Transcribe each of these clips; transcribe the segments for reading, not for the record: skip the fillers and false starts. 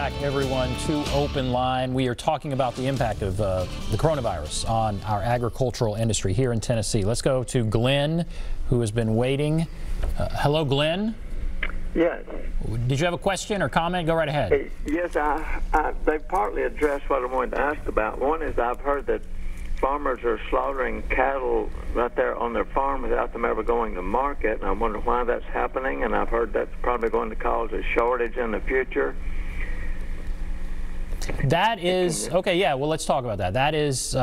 Back everyone to OpenLine. We are talking about the impact of the coronavirus on our agricultural industry here in Tennessee. Let's go to Glenn, who has been waiting. Hello, Glenn. Yes. Did you have a question or comment? Go right ahead. Yes, they partly addressed what I wanted to ask about. One is I've heard that farmers are slaughtering cattle right there on their farm without them ever going to market, and I wonder why that's happening, and I've heard that's probably going to cause a shortage in the future. That is, okay, yeah, well, let's talk about that. That is,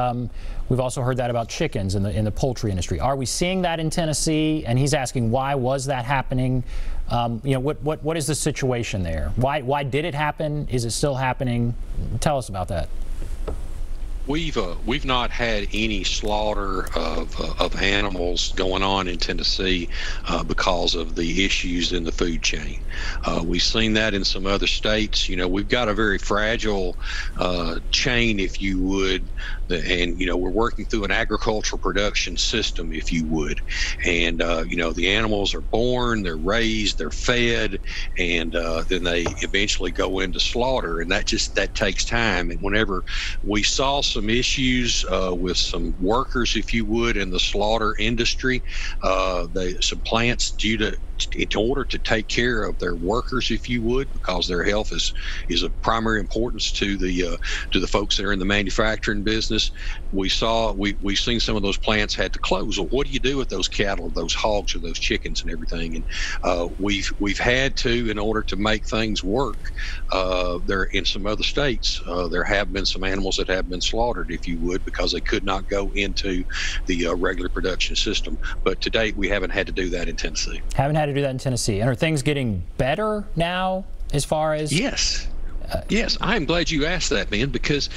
we've also heard that about chickens in the poultry industry. Are we seeing that in Tennessee? And he's asking, why was that happening? You know, what is the situation there? Why did it happen? Is it still happening? Tell us about that. We've not had any slaughter of animals going on in Tennessee because of the issues in the food chain. We've seen that in some other states. You know, we've got a very fragile chain, if you would, and you know, we're working through an agricultural production system, if you would. And you know, the animals are born, they're raised, they're fed, and then they eventually go into slaughter, and that takes time. And whenever we saw some issues with some workers, if you would, in the slaughter industry, some plants in order to take care of their workers, if you would, because their health is of primary importance to the folks that are in the manufacturing business. We've seen some of those plants had to close. Well, what do you do with those cattle, those hogs, or those chickens and everything? And we've had to, in order to make things work, there in some other states, there have been some animals that have been slaughtered, if you would, because they could not go into the regular production system. But to date, we haven't had to do that in Tennessee. Haven't had to do that in Tennessee. And are things getting better now as far as? Yes. Yes, I'm glad you asked that, man, because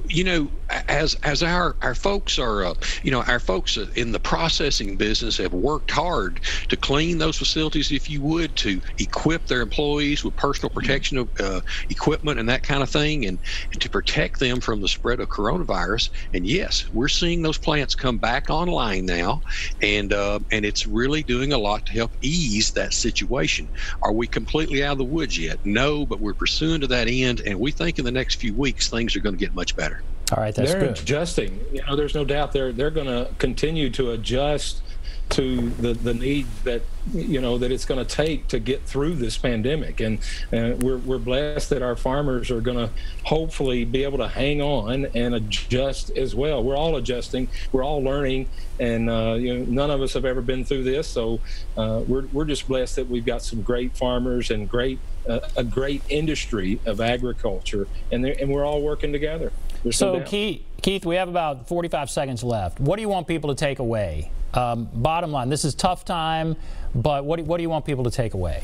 you know, as our folks are, you know, our folks in the processing business have worked hard to clean those facilities, if you would, to equip their employees with personal protection of equipment and that kind of thing, and to protect them from the spread of coronavirus. And yes, we're seeing those plants come back online now, and it's really doing a lot to help ease that situation. Are we completely out of the woods yet? No, but we're pursuing to that end, and we think in the next few weeks things are going to get much better. All right, that's good. They're adjusting. You know, there's no doubt they're going to continue to adjust to the need that, you know, that it's going to take to get through this pandemic. And we're blessed that our farmers are going to hopefully be able to hang on and adjust as well. We're all adjusting. We're all learning. And you know, none of us have ever been through this. So we're just blessed that we've got some great farmers and a great industry of agriculture. And we're all working together. So Keith, we have about 45 seconds left. What do you want people to take away? Bottom line, this is a tough time, but what do you want people to take away?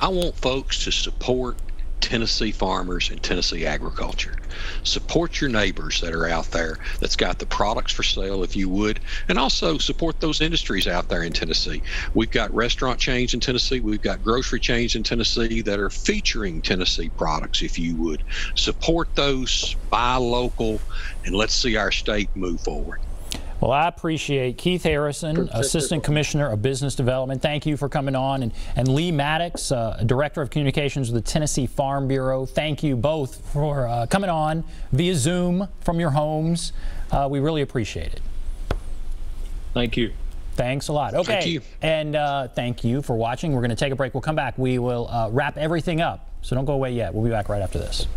I want folks to support Tennessee farmers and Tennessee agriculture. Support your neighbors that are out there that's got the products for sale, if you would, and also support those industries out there in Tennessee. We've got restaurant chains in Tennessee, we've got grocery chains in Tennessee that are featuring Tennessee products, if you would. Support those, buy local, and let's see our state move forward. Well, I appreciate Keith Harrison, Assistant Commissioner of Business Development. Thank you for coming on. And Lee Maddox, Director of Communications with the Tennessee Farm Bureau. Thank you both for coming on via Zoom from your homes. We really appreciate it. Thank you. Thanks a lot. Okay. Thank you. And thank you for watching. We're going to take a break. We'll come back. We will wrap everything up. So don't go away yet. We'll be back right after this.